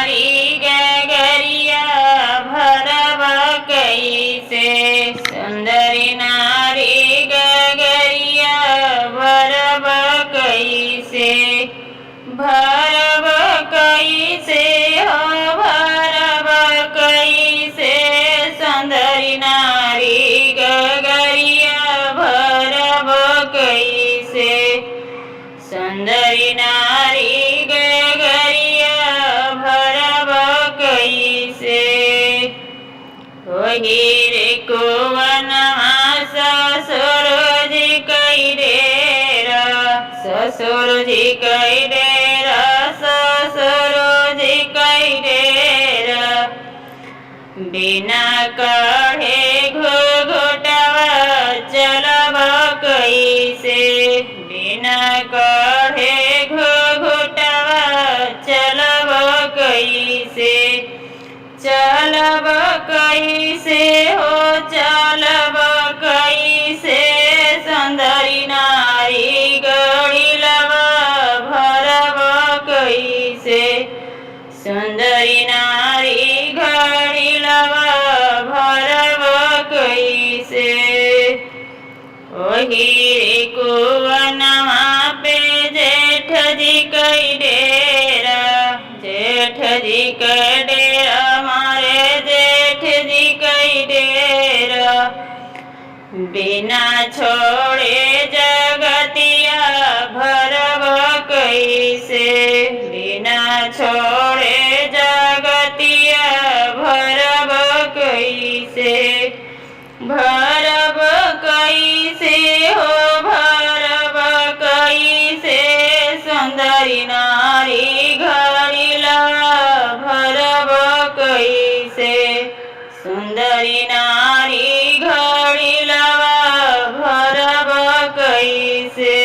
नारी गगरिया भरब कैसे। सुंदरी नारी गगरिया भरब कैसे। भरब कैसे हो भरब कैसे। सुंदरी नारी गगरिया भरब कैसे। सुंदरी नारी गगरिया भरब कैसे। ओहि रे कुवनमा ससुर जी कई डेरा। ससुर जी कई डेरा। ससुर जी कई डेरा। बिना कहे घुघुटवा चलब कैसे। बिना कहे घुघुटवा चलब कैसे। चलब कैसे हो चलब कैसे। सुंदरी नारी गड़िलवा भरब कैसे। सुंदरी नारी गड़िलवा भरब कैसे। ओहि रे कुवनमा पे जेठ जी कई डेरा। जेठ जी कई डेरा मारे जेठ जी कई डेरा। बिना छोड़े जगतिया भरब कैसे। बिना छोड़े जगतिया भरब कैसे। भरब कैसे हो भरब कैसे। सुंदरी नारी गड़िलवा भरब कैसे। सुंदरी नारी गड़िलवा भरब कैसे।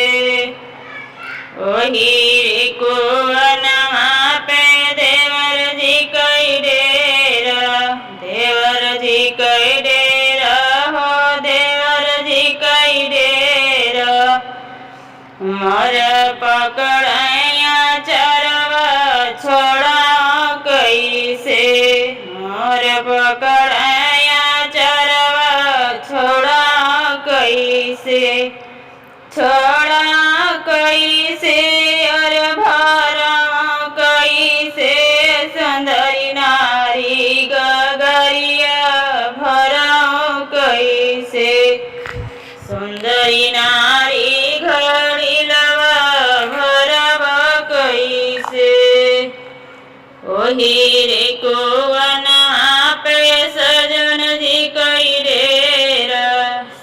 ओहि रे कुवनमा पे देवर जी कई डेरा। देवर जी कई डेरा हो देवर जी कई डेरा। मोर पकड़ैया चरवा छोड़ा कैसे। मोर पकड़ैया चरवा छोड़ा कैसे। छोड़ा कैसे और भरा कैसे। सुंदरी नारी गगरिया भरा कैसे। सुंदरी नारी गड़िलवा भरब कैसे। ओहि रे कुवनमा पे सजन जी कई डेरा।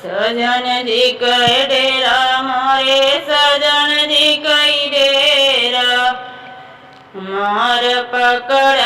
सजन जी कई डेरा मोरे सजन जी कई डेरा। मोर पकड़